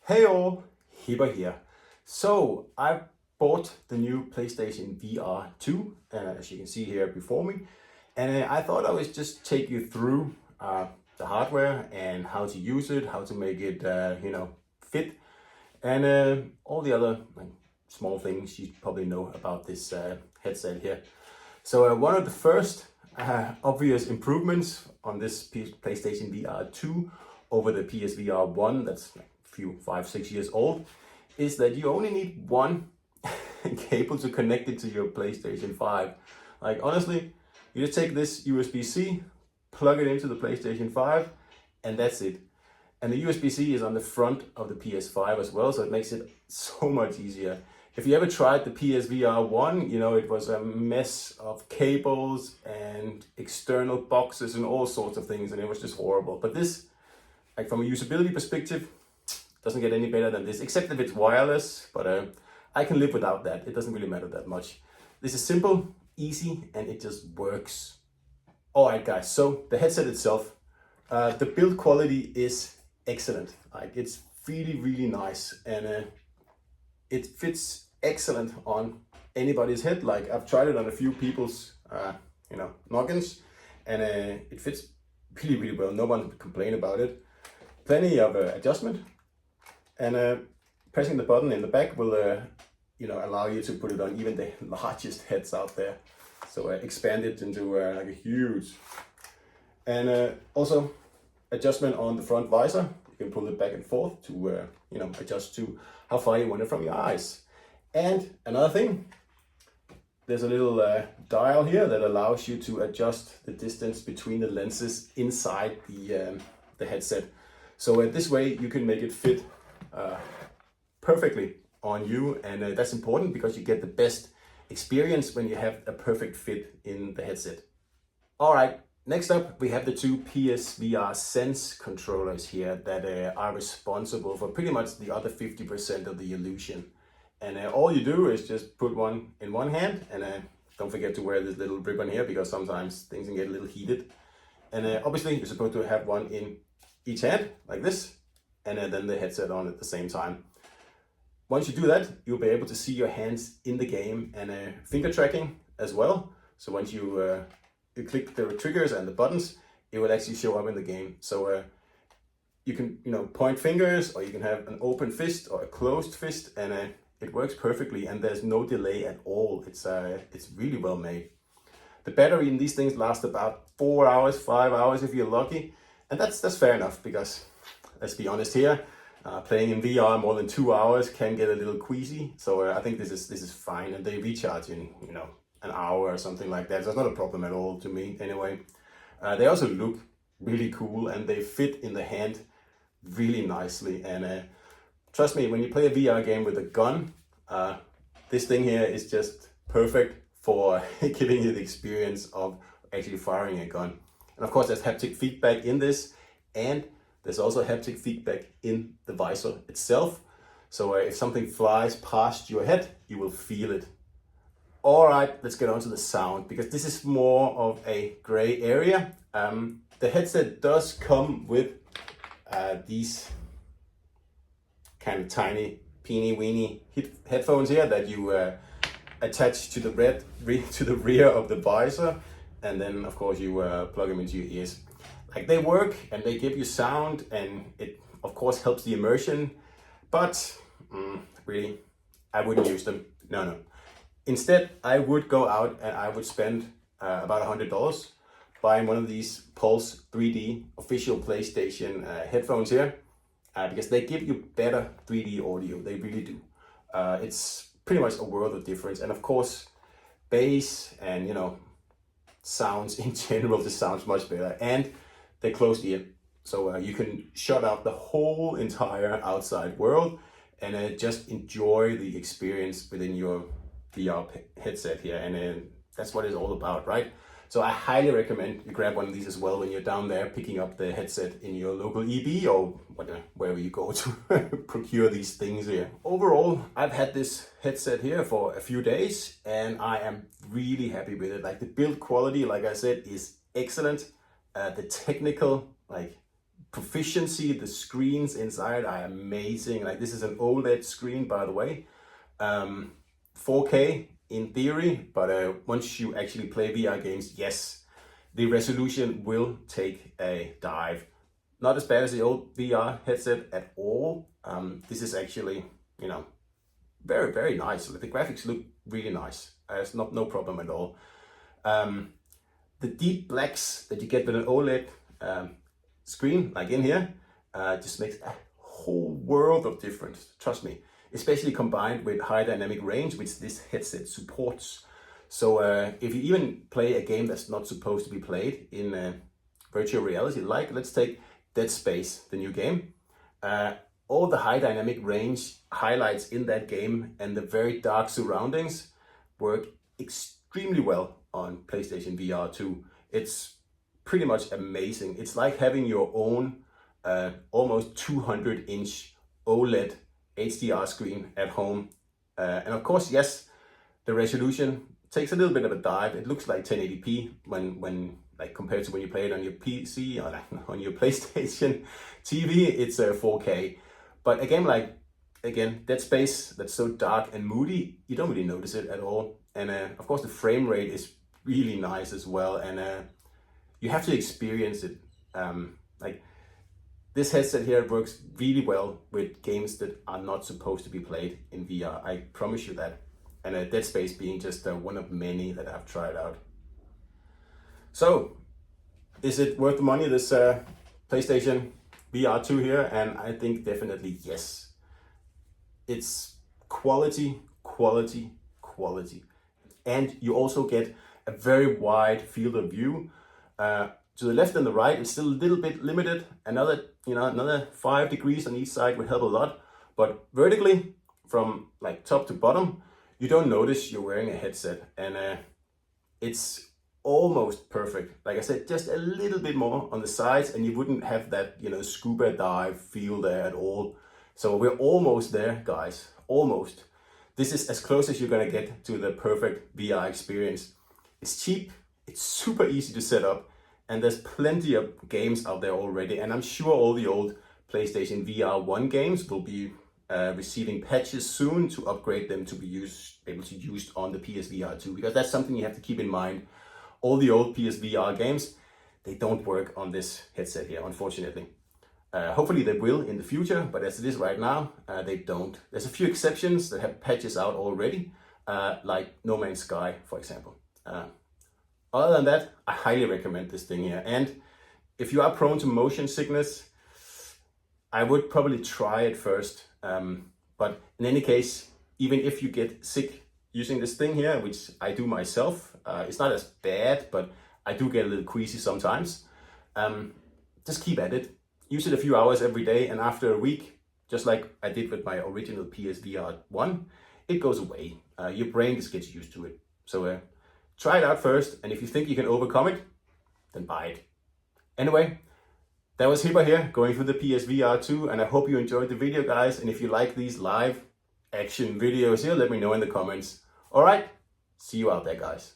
Hey all, Hipper here. So I bought the new PlayStation VR2, as you can see here before me, and I thought I would just take you through the hardware and how to use it, how to make it, fit, and all the other small things you probably know about this headset here. So one of the first obvious improvements on this PlayStation VR2 over the PSVR1, that's like a few 5-6 years old, is that you only need one cable to connect it to your PlayStation 5. Like honestly, you just take this USB-C, plug it into the PlayStation 5, and that's it. And the USB-C is on the front of the PS5 as well, so it makes it so much easier. If you ever tried the PSVR1, you know, it was a mess of cables and external boxes and all sorts of things, and it was just horrible. But this, like from a usability perspective, doesn't get any better than this, except if it's wireless, but I can live without that. It doesn't really matter that much. This is simple, easy, and it just works. All right, guys, so the headset itself, the build quality is excellent. Like it's really, really nice, and it fits excellent on anybody's head. Like I've tried it on a few people's, noggins, and it fits really, really well. No one would complain about it. Plenty of adjustment, and pressing the button in the back will, allow you to put it on even the largest heads out there. So expand it into like a huge, and also adjustment on the front visor. You can pull it back and forth to, adjust to how far you want it from your eyes. And another thing, there's a little dial here that allows you to adjust the distance between the lenses inside the headset. So this way you can make it fit perfectly on you, and that's important because you get the best experience when you have a perfect fit in the headset. All right. Next up, we have the two PSVR Sense controllers here that are responsible for pretty much the other 50% of the illusion. And all you do is just put one in one hand, and don't forget to wear this little ribbon here because sometimes things can get a little heated. And obviously you're supposed to have one in each hand like this, and then the headset on at the same time. Once you do that, you'll be able to see your hands in the game and finger tracking as well. So once you click the triggers and the buttons, it will actually show up in the game. So you can, point fingers, or you can have an open fist or a closed fist, and it works perfectly, and there's no delay at all. It's really well made. The battery in these things lasts about 4 hours, 5 hours if you're lucky, and that's fair enough because let's be honest here, playing in VR more than 2 hours can get a little queasy. So I think this is fine, and they recharge in an hour or something like that. So it's not a problem at all to me anyway. They also look really cool, and they fit in the hand really nicely. And trust me, when you play a VR game with a gun, this thing here is just perfect for giving you the experience of actually firing a gun. And of course, there's haptic feedback in this, and there's also haptic feedback in the visor itself. So if something flies past your head, you will feel it. All right, let's get on to the sound, because this is more of a gray area. The headset does come with these kind of tiny, peeny-weeny headphones here that you attach to the rear of the visor, and then of course you plug them into your ears. Like they work and they give you sound, and it of course helps the immersion, but really, I wouldn't use them. No. Instead, I would go out and I would spend about $100 buying one of these Pulse 3D official PlayStation headphones here, because they give you better 3D audio. They really do. It's pretty much a world of difference. And of course, bass and sounds in general just sounds much better. And they're closed ear, so you can shut out the whole entire outside world and just enjoy the experience within your VR headset here, and that's what it's all about, right? So I highly recommend you grab one of these as well when you're down there picking up the headset in your local EB or wherever you go to procure these things here. Overall, I've had this headset here for a few days, and I am really happy with it. Like the build quality, like I said, is excellent. The technical proficiency. The screens inside are amazing. Like, this is an OLED screen, by the way. 4K in theory, but once you actually play VR games, yes, the resolution will take a dive. Not as bad as the old VR headset at all. This is actually, you know, very, very nice. The graphics look really nice. There's no problem at all. The deep blacks that you get with an OLED screen, like in here, just makes a whole world of difference. Trust me, especially combined with high dynamic range, which this headset supports. So if you even play a game that's not supposed to be played in virtual reality, like let's take Dead Space, the new game, all the high dynamic range highlights in that game and the very dark surroundings work extremely well on PlayStation VR2. It's pretty much amazing. It's like having your own almost 200-inch OLED HDR screen at home. And of course, yes, the resolution takes a little bit of a dive. It looks like 1080p when like compared to when you play it on your PC or like on your PlayStation TV, it's 4K. But a game like, again, Dead Space, that's so dark and moody, you don't really notice it at all. And of course, the frame rate is really nice as well. And you have to experience it. Like, this headset here works really well with games that are not supposed to be played in VR. I promise you that. And Dead Space being just one of many that I've tried out. So, is it worth the money, this PlayStation VR2 here? And I think definitely yes. It's quality, quality, quality. And you also get a very wide field of view. To the left and the right, it's still a little bit limited. Another 5 degrees on each side would help a lot. But vertically, from like top to bottom, you don't notice you're wearing a headset. And it's almost perfect. Like I said, just a little bit more on the sides and you wouldn't have that, scuba dive feel there at all. So we're almost there, guys, almost. This is as close as you're gonna get to the perfect VR experience. It's cheap, it's super easy to set up, and there's plenty of games out there already. And I'm sure all the old PlayStation VR1 games will be receiving patches soon to upgrade them to be able to use on the PSVR2, because that's something you have to keep in mind. All the old PSVR games, they don't work on this headset here, unfortunately. Hopefully they will in the future, but as it is right now, they don't. There's a few exceptions that have patches out already, like No Man's Sky, for example. Other than that, I highly recommend this thing here. And if you are prone to motion sickness, I would probably try it first. But in any case, even if you get sick using this thing here, which I do myself, it's not as bad, but I do get a little queasy sometimes. Just keep at it. Use it a few hours every day, and after a week, just like I did with my original PSVR1, it goes away. Your brain just gets used to it. So try it out first, and if you think you can overcome it, then buy it. Anyway, that was Hipper here, going through the PSVR2, and I hope you enjoyed the video, guys. And if you like these live action videos here, let me know in the comments. All right, see you out there, guys.